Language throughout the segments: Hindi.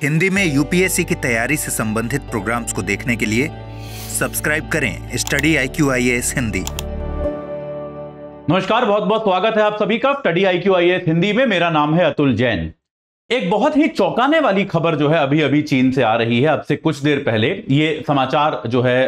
हिंदी में यूपीएससी की तैयारी से संबंधित प्रोग्राम्स को देखने के लिए सब्सक्राइब करें स्टडी IQ IAS हिंदी। नमस्कार, बहुत बहुत स्वागत है आप सभी का स्टडी IQ IAS हिंदी में। मेरा नाम है अतुल जैन। एक बहुत ही चौंकाने वाली खबर जो है अभी अभी चीन से आ रही है। अब से कुछ देर पहले ये समाचार जो है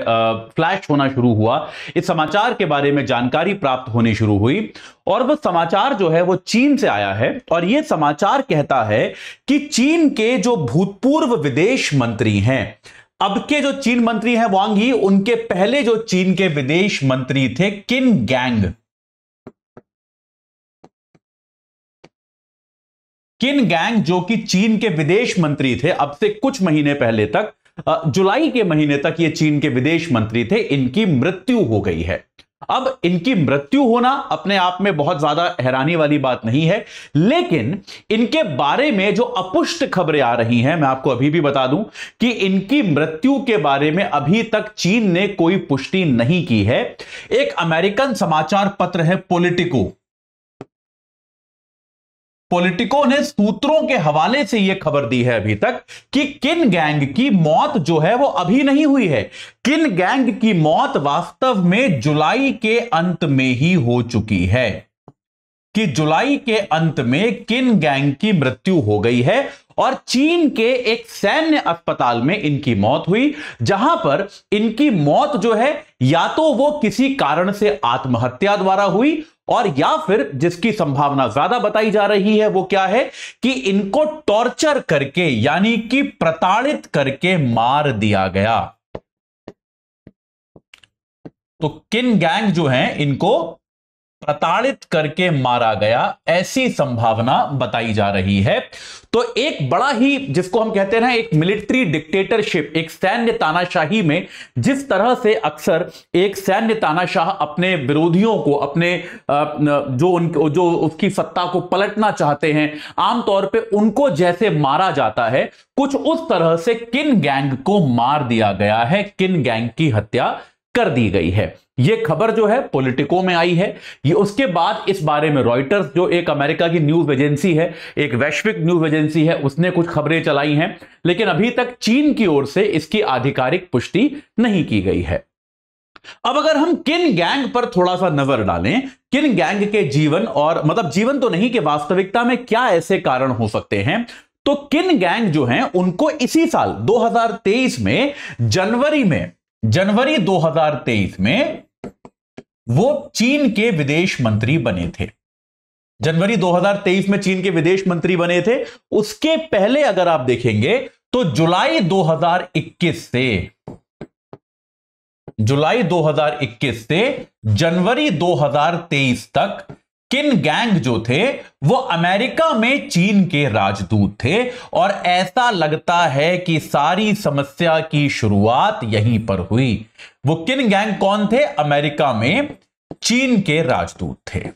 फ्लैश होना शुरू हुआ। इस समाचार के बारे में जानकारी प्राप्त होनी शुरू हुई और वो समाचार जो है वो चीन से आया है। और ये समाचार कहता है कि चीन के जो भूतपूर्व विदेश मंत्री हैं, अब के जो चीन मंत्री हैं वांग यी, उनके पहले जो चीन के विदेश मंत्री थे किन गैंग, किन गैंग जो कि चीन के विदेश मंत्री थे, अब से कुछ महीने पहले तक, जुलाई के महीने तक ये चीन के विदेश मंत्री थे, इनकी मृत्यु हो गई है। अब इनकी मृत्यु होना अपने आप में बहुत ज्यादा हैरानी वाली बात नहीं है, लेकिन इनके बारे में जो अपुष्ट खबरें आ रही हैं, मैं आपको अभी भी बता दूं कि इनकी मृत्यु के बारे में अभी तक चीन ने कोई पुष्टि नहीं की है। एक अमेरिकन समाचार पत्र है पॉलिटिको ने सूत्रों के हवाले से यह खबर दी है अभी तक कि किन गैंग की मौत जो है वो अभी नहीं हुई है। किन गैंग की मौत वास्तव में जुलाई के अंत में ही हो चुकी है, कि जुलाई के अंत में किन गैंग की मृत्यु हो गई है और चीन के एक सैन्य अस्पताल में इनकी मौत हुई, जहां पर इनकी मौत जो है या तो वो किसी कारण से आत्महत्या द्वारा हुई, और या फिर जिसकी संभावना ज्यादा बताई जा रही है वो क्या है कि इनको टॉर्चर करके यानी कि प्रताड़ित करके मार दिया गया। तो किन गैंग जो है इनको प्रताड़ित करके मारा गया, ऐसी संभावना बताई जा रही है। तो एक बड़ा ही, जिसको हम कहते हैं एक मिलिट्री डिक्टेटरशिप, एक सैन्य तानाशाही में जिस तरह से अक्सर एक सैन्य तानाशाह अपने विरोधियों को, अपने जो उसकी सत्ता को पलटना चाहते हैं, आमतौर पे उनको जैसे मारा जाता है, कुछ उस तरह से किन गैंग को मार दिया गया है, किन गैंग की हत्या कर दी गई है। यह खबर जो है पॉलिटिको में आई है। ये उसके बाद इस बारे में रॉयटर्स, जो एक अमेरिका की न्यूज एजेंसी है, एक वैश्विक न्यूज एजेंसी है, उसने कुछ खबरें चलाई हैं, लेकिन अभी तक चीन की ओर से इसकी आधिकारिक पुष्टि नहीं की गई है। अब अगर हम किन गैंग पर थोड़ा सा नजर डालें, किन गैंग के जीवन, और मतलब जीवन तो नहीं कि वास्तविकता में क्या ऐसे कारण हो सकते हैं, तो किन गैंग जो हैं उनको इसी साल 2023 में जनवरी 2023 में वो चीन के विदेश मंत्री बने थे। जनवरी 2023 में चीन के विदेश मंत्री बने थे। उसके पहले अगर आप देखेंगे तो जुलाई 2021 से जनवरी 2023 तक किन गैंग जो थे वो अमेरिका में चीन के राजदूत थे, और ऐसा लगता है कि सारी समस्या की शुरुआत यहीं पर हुई। वो किन गैंग कौन थे? अमेरिका में चीन के राजदूत थे।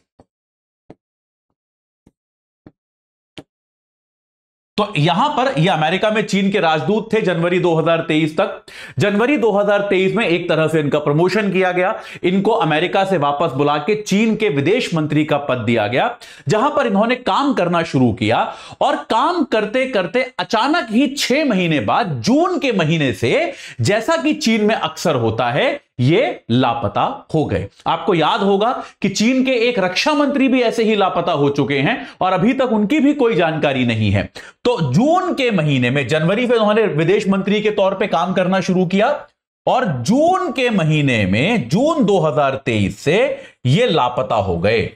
तो यहां पर यह अमेरिका में चीन के राजदूत थे जनवरी 2023 तक। जनवरी 2023 में एक तरह से इनका प्रमोशन किया गया, इनको अमेरिका से वापस बुला के चीन के विदेश मंत्री का पद दिया गया, जहां पर इन्होंने काम करना शुरू किया। और काम करते करते अचानक ही 6 महीने बाद, जून के महीने से, जैसा कि चीन में अक्सर होता है, ये लापता हो गए। आपको याद होगा कि चीन के एक रक्षा मंत्री भी ऐसे ही लापता हो चुके हैं और अभी तक उनकी भी कोई जानकारी नहीं है। तो जून के महीने में, जनवरी में उन्होंने विदेश मंत्री के तौर पे काम करना शुरू किया, और जून के महीने में, जून 2023 से ये लापता हो गए।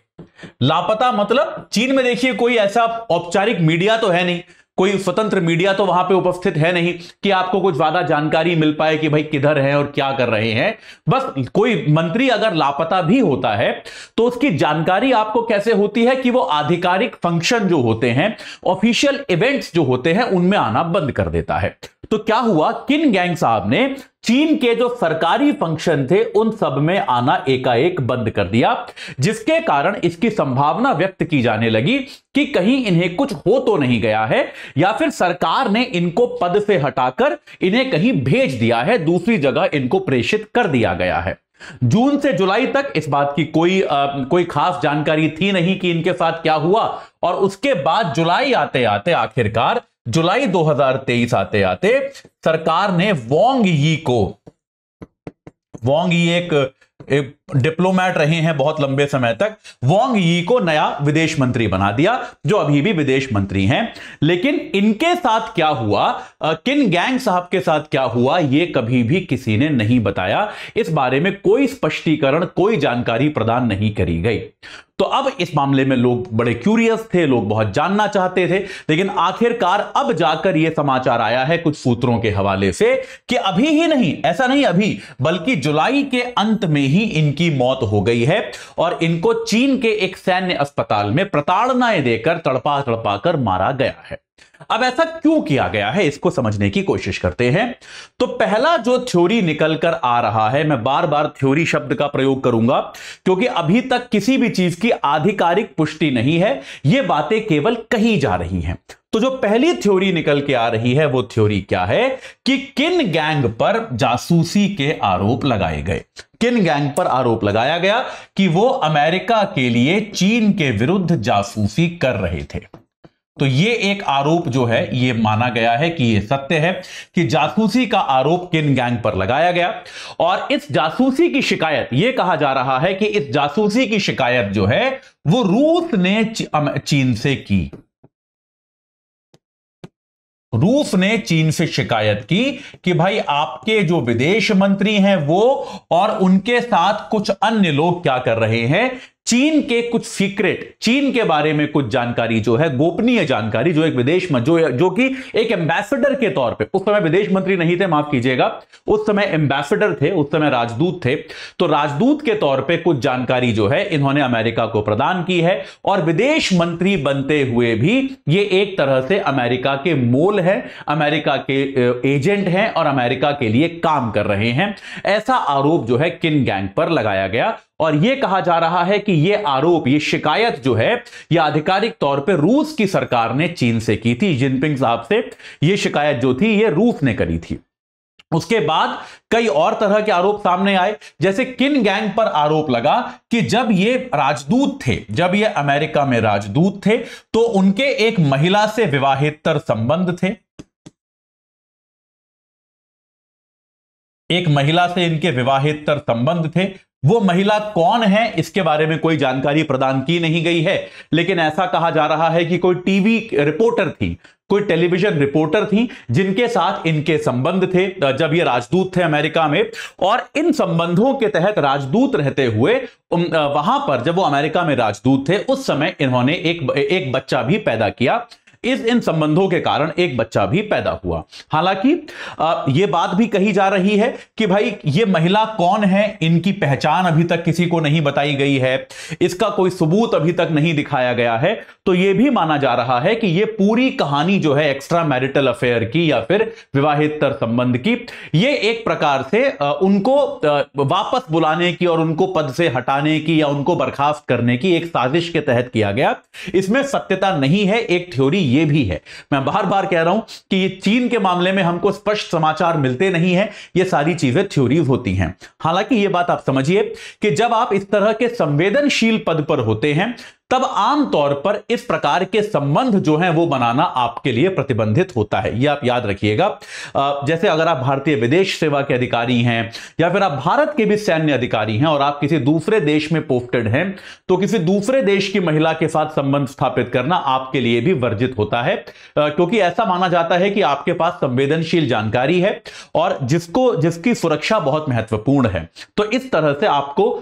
लापता मतलब चीन में देखिए कोई ऐसा औपचारिक मीडिया तो है नहीं, कोई स्वतंत्र मीडिया तो वहां पे उपस्थित है नहीं कि आपको कुछ ज्यादा जानकारी मिल पाए कि भाई किधर हैं और क्या कर रहे हैं। बस कोई मंत्री अगर लापता भी होता है तो उसकी जानकारी आपको कैसे होती है कि वो आधिकारिक फंक्शन जो होते हैं, ऑफिशियल इवेंट्स जो होते हैं, उनमें आना बंद कर देता है। तो क्या हुआ, किन गैंग साहब ने चीन के जो सरकारी फंक्शन थे उन सब में आना एकाएक बंद कर दिया, जिसके कारण इसकी संभावना व्यक्त की जाने लगी कि कहीं इन्हें कुछ हो तो नहीं गया है, या फिर सरकार ने इनको पद से हटाकर इन्हें कहीं भेज दिया है, दूसरी जगह इनको प्रेषित कर दिया गया है। जून से जुलाई तक इस बात की कोई खास जानकारी थी नहीं कि इनके साथ क्या हुआ, और उसके बाद जुलाई आते आते आखिरकार जुलाई 2023 आते आते सरकार ने वांग यी एक डिप्लोमैट रहे हैं बहुत लंबे समय तक, वांग यी को नया विदेश मंत्री बना दिया, जो अभी भी विदेश मंत्री हैं। लेकिन इनके साथ क्या हुआ, किन गैंग साहब के साथ क्या हुआ, यह कभी भी किसी ने नहीं बताया। इस बारे में कोई स्पष्टीकरण, कोई जानकारी प्रदान नहीं करी गई। तो अब इस मामले में लोग बड़े क्यूरियस थे, लोग बहुत जानना चाहते थे। लेकिन आखिरकार अब जाकर यह समाचार आया है कुछ सूत्रों के हवाले से कि अभी ही नहीं, ऐसा नहीं अभी, बल्कि जुलाई के अंत में ही इनकी मौत हो गई है और इनको चीन के एक सैन्य अस्पताल में प्रताड़नाएं देकर तड़पा तड़पा कर मारा गया है। अब ऐसा क्यों किया गया है, इसको समझने की कोशिश करते हैं। तो पहला जो थ्योरी निकल कर आ रहा है, मैं बार बार थ्योरी शब्द का प्रयोग करूंगा क्योंकि अभी तक किसी भी चीज की आधिकारिक पुष्टि नहीं है, ये बातें केवल कही जा रही हैं। तो जो पहली थ्योरी निकल के आ रही है वो थ्योरी क्या है कि किन गैंग पर जासूसी के आरोप लगाए गए। किन गैंग पर आरोप लगाया गया कि वो अमेरिका के लिए चीन के विरुद्ध जासूसी कर रहे थे। तो ये एक आरोप जो है ये माना गया है कि ये सत्य है कि जासूसी का आरोप किन गैंग पर लगाया गया। और इस जासूसी की शिकायत, ये कहा जा रहा है कि इस जासूसी की शिकायत जो है वो रूस ने चीन से की। रूस ने चीन से शिकायत की कि भाई आपके जो विदेश मंत्री हैं वो और उनके साथ कुछ अन्य लोग क्या कर रहे हैं, चीन के कुछ सीक्रेट, चीन के बारे में कुछ जानकारी जो है, गोपनीय जानकारी, जो एक विदेश जो कि एक एम्बेसडर के तौर पे, उस समय विदेश मंत्री नहीं थे, माफ कीजिएगा, उस समय एम्बेसडर थे, उस समय राजदूत थे। तो राजदूत के तौर पे कुछ जानकारी जो है इन्होंने अमेरिका को प्रदान की है और विदेश मंत्री बनते हुए भी ये एक तरह से अमेरिका के मोल है, अमेरिका के एजेंट हैं और अमेरिका के लिए काम कर रहे हैं। ऐसा आरोप जो है किन गैंग पर लगाया गया और यह कहा जा रहा है कि यह आरोप, यह शिकायत जो है यह आधिकारिक तौर पे रूस की सरकार ने चीन से की थी। जिनपिंग साहब से यह शिकायत जो थी यह रूस ने करी थी। उसके बाद कई और तरह के आरोप सामने आए, जैसे किन गैंग पर आरोप लगा कि जब ये राजदूत थे, जब ये अमेरिका में राजदूत थे, तो उनके एक महिला से विवाहेतर संबंध थे। एक महिला से इनके विवाहेतर संबंध थे। वो महिला कौन है इसके बारे में कोई जानकारी प्रदान की नहीं गई है, लेकिन ऐसा कहा जा रहा है कि कोई टीवी रिपोर्टर थी, कोई टेलीविजन रिपोर्टर थी जिनके साथ इनके संबंध थे जब ये राजदूत थे अमेरिका में। और इन संबंधों के तहत राजदूत रहते हुए वहां पर जब वो अमेरिका में राजदूत थे उस समय इन्होंने एक बच्चा भी पैदा किया। इन संबंधों के कारण एक बच्चा भी पैदा हुआ। हालांकि यह बात भी कही जा रही है कि भाई ये महिला कौन है, इनकी पहचान अभी तक किसी को नहीं बताई गई है, इसका कोई सबूत अभी तक नहीं दिखाया गया है। तो यह भी माना जा रहा है कि यह पूरी कहानी जो है एक्स्ट्रा मैरिटल अफेयर की या फिर विवाहेतर संबंध की, यह एक प्रकार से उनको वापस बुलाने की और उनको पद से हटाने की या उनको बर्खास्त करने की एक साजिश के तहत किया गया। इसमें सत्यता नहीं है, एक थ्योरी ये भी है। मैं बार बार कह रहा हूं कि ये चीन के मामले में हमको स्पष्ट समाचार मिलते नहीं है, ये सारी चीजें थ्योरीज होती हैं। हालांकि ये बात आप समझिए कि जब आप इस तरह के संवेदनशील पद पर होते हैं तब आमतौर पर इस प्रकार के संबंध जो हैं वो बनाना आपके लिए प्रतिबंधित होता है, ये आप याद रखिएगा। जैसे अगर आप भारतीय विदेश सेवा के अधिकारी हैं या फिर आप भारत के भी सैन्य अधिकारी हैं और आप किसी दूसरे देश में पोस्टेड हैं, तो किसी दूसरे देश की महिला के साथ संबंध स्थापित करना आपके लिए भी वर्जित होता है, क्योंकि ऐसा माना जाता है कि आपके पास संवेदनशील जानकारी है और जिसकी सुरक्षा बहुत महत्वपूर्ण है। तो इस तरह से आपको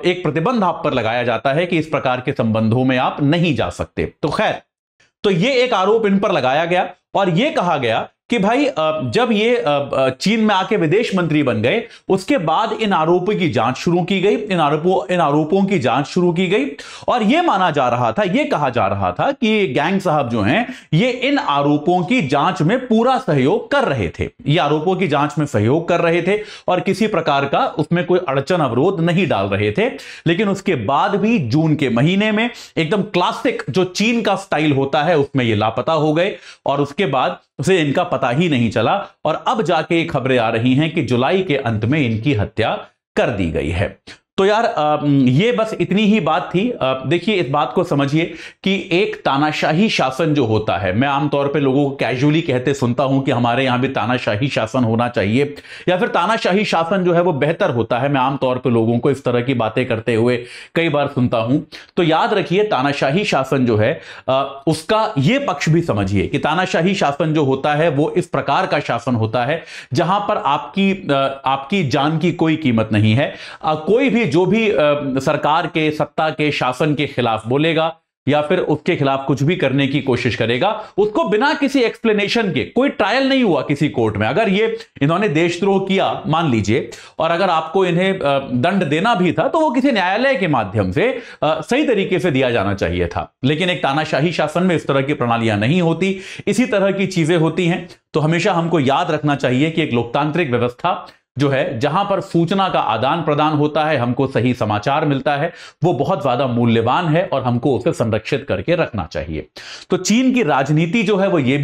एक प्रतिबंध आप पर लगाया जाता है कि इस प्रकार के संबंधों में आप नहीं जा सकते। तो खैर, तो ये एक आरोप इन पर लगाया गया और ये कहा गया कि भाई जब ये चीन में आके विदेश मंत्री बन गए उसके बाद इन आरोपों की जांच शुरू की गई, इन आरोपों की जांच शुरू की गई और ये माना जा रहा था, ये कहा जा रहा था कि गैंग साहब जो हैं ये इन आरोपों की जांच में पूरा सहयोग कर रहे थे, ये आरोपों की जांच में सहयोग कर रहे थे और किसी प्रकार का उसमें कोई अड़चन अवरोध नहीं डाल रहे थे। लेकिन उसके बाद भी जून के महीने में एकदम क्लासिक जो चीन का स्टाइल होता है उसमें ये लापता हो गए और उसके बाद उसे इनका पता ही नहीं चला और अब जाके खबरें आ रही हैं कि जुलाई के अंत में इनकी हत्या कर दी गई है। तो यार ये बस इतनी ही बात थी। देखिए इस बात को समझिए कि एक तानाशाही शासन जो होता है, मैं आमतौर पे लोगों को कैजुअली कहते सुनता हूं कि हमारे यहां भी तानाशाही शासन होना चाहिए या फिर तानाशाही शासन जो है वो बेहतर होता है। मैं आमतौर पे लोगों को इस तरह की बातें करते हुए कई बार सुनता हूं। तो याद रखिए तानाशाही शासन जो है उसका ये पक्ष भी समझिए कि तानाशाही शासन जो होता है वो इस प्रकार का शासन होता है जहां पर आपकी जान की कोई कीमत नहीं है। कोई भी जो भी सरकार के, सत्ता के, शासन के खिलाफ बोलेगा या फिर उसके खिलाफ कुछ भी करने की कोशिश करेगा, उसको बिना किसी एक्सप्लेनेशन के, कोई ट्रायल नहीं हुआ किसी कोर्ट में, अगर ये इन्होंने देशद्रोह किया मान लीजिए और अगर आपको इन्हें दंड देना भी था तो वो किसी न्यायालय के माध्यम से सही तरीके से दिया जाना चाहिए था। लेकिन एक तानाशाही शासन में इस तरह की प्रणालियां नहीं होती, इसी तरह की चीजें होती हैं। तो हमेशा हमको याद रखना चाहिए कि एक लोकतांत्रिक व्यवस्था जो है, जहां पर सूचना का आदान प्रदान होता है, हमको सही समाचार मिलता है, वो बहुत ज्यादा मूल्यवान है और हमको उसे संरक्षित करके रखना चाहिए। तो चीन की राजनीति जो है वो ये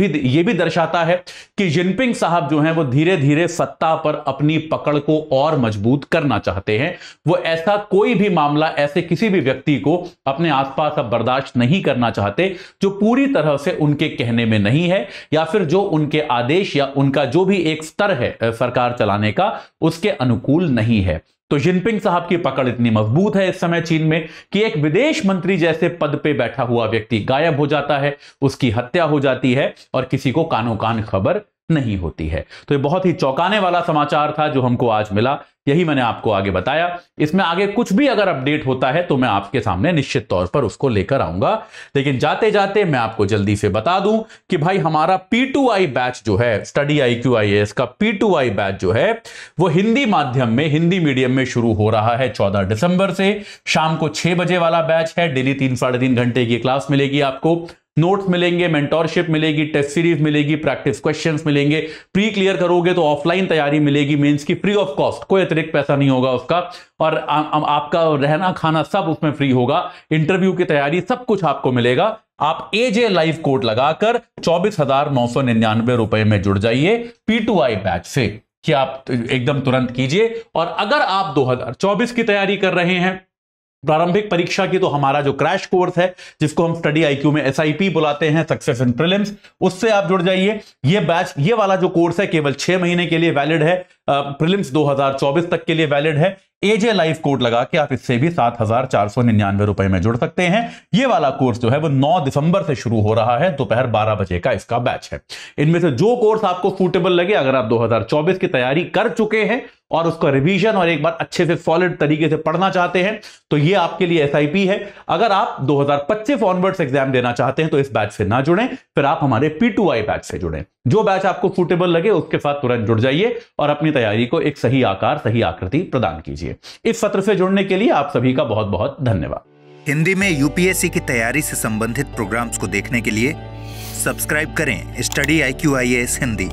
भी दर्शाता है कि जिनपिंग साहब जो हैं वो धीरे धीरे सत्ता पर अपनी पकड़ को और मजबूत करना चाहते हैं। वो ऐसा कोई भी मामला, ऐसे किसी भी व्यक्ति को अपने आसपास अब बर्दाश्त नहीं करना चाहते जो पूरी तरह से उनके कहने में नहीं है या फिर जो उनके आदेश या उनका जो भी एक स्तर है सरकार चलाने का उसके अनुकूल नहीं है। तो जिनपिंग साहब की पकड़ इतनी मजबूत है इस समय चीन में कि एक विदेश मंत्री जैसे पद पे बैठा हुआ व्यक्ति गायब हो जाता है, उसकी हत्या हो जाती है और किसी को कानो कान खबर नहीं होती है। तो ये बहुत ही चौंकाने वाला समाचार था जो हमको आज मिला, यही मैंने आपको आगे बताया। इसमें आगे कुछ भी अगर अपडेट होता है तो मैं आपके सामने निश्चित तौर पर उसको लेकर आऊंगा। लेकिन जाते जाते मैं आपको जल्दी से बता दूं कि भाई हमारा P2I बैच जो है, स्टडी IQ IAS का P2I बैच जो है वो हिंदी माध्यम में, हिंदी मीडियम में शुरू हो रहा है 14 दिसंबर से। शाम को 6 बजे वाला बैच है। डेली 3-3.5 घंटे की क्लास मिलेगी आपको, नोट्स मिलेंगे, मेंटोरशिप मिलेगी, टेस्ट सीरीज मिलेगी, प्रैक्टिस क्वेश्चंस मिलेंगे। प्री क्लियर करोगे तो ऑफलाइन तैयारी मिलेगी मेंस की, फ्री ऑफ कॉस्ट, कोई अतिरिक्त पैसा नहीं होगा उसका। और आपका रहना खाना सब उसमें फ्री होगा। इंटरव्यू की तैयारी सब कुछ आपको मिलेगा। आप AJ लाइव कोड लगाकर 24,999 रुपए में जुड़ जाइए P2I बैच से, कि आप एकदम तुरंत कीजिए। और अगर आप 2024 की तैयारी कर रहे हैं प्रारंभिक परीक्षा की, तो हमारा जो क्रैश कोर्स है जिसको हम स्टडी IQ में SIP बुलाते हैं, सक्सेस इन प्रीलिम्स, उससे आप जुड़ जाइए। ये बैच, ये वाला जो कोर्स है केवल 6 महीने के लिए वैलिड है, प्रीलिम्स 2024 तक के लिए वैलिड है। AJ लाइव कोड लगा के आप इससे भी 7,499 रुपए में जुड़ सकते हैं। ये वाला कोर्स जो है वो 9 दिसंबर से शुरू हो रहा है, दोपहर 12 बजे का इसका बैच है। इनमें से जो कोर्स आपको सूटेबल लगे, अगर आप 2024 की तैयारी कर चुके हैं और उसका रिवीजन और एक बार अच्छे से सॉलिड तरीके से पढ़ना चाहते हैं, तो ये आपके लिए SIP है। अगर आप 2025 ऑनवर्ड्स एग्जाम देना चाहते हैं तो इस बैच से ना जुड़ें, फिर आप हमारे P2I बैच से जुड़ें। जो बैच आपको सूटेबल लगे उसके साथ तुरंत जुड़ जाइए और अपनी तैयारी को एक सही आकार, सही आकृति प्रदान कीजिए। इस सत्र से जुड़ने के लिए आप सभी का बहुत बहुत धन्यवाद। हिंदी में UPSC की तैयारी से संबंधित प्रोग्राम्स को देखने के लिए सब्सक्राइब करें स्टडी IQ IAS हिंदी।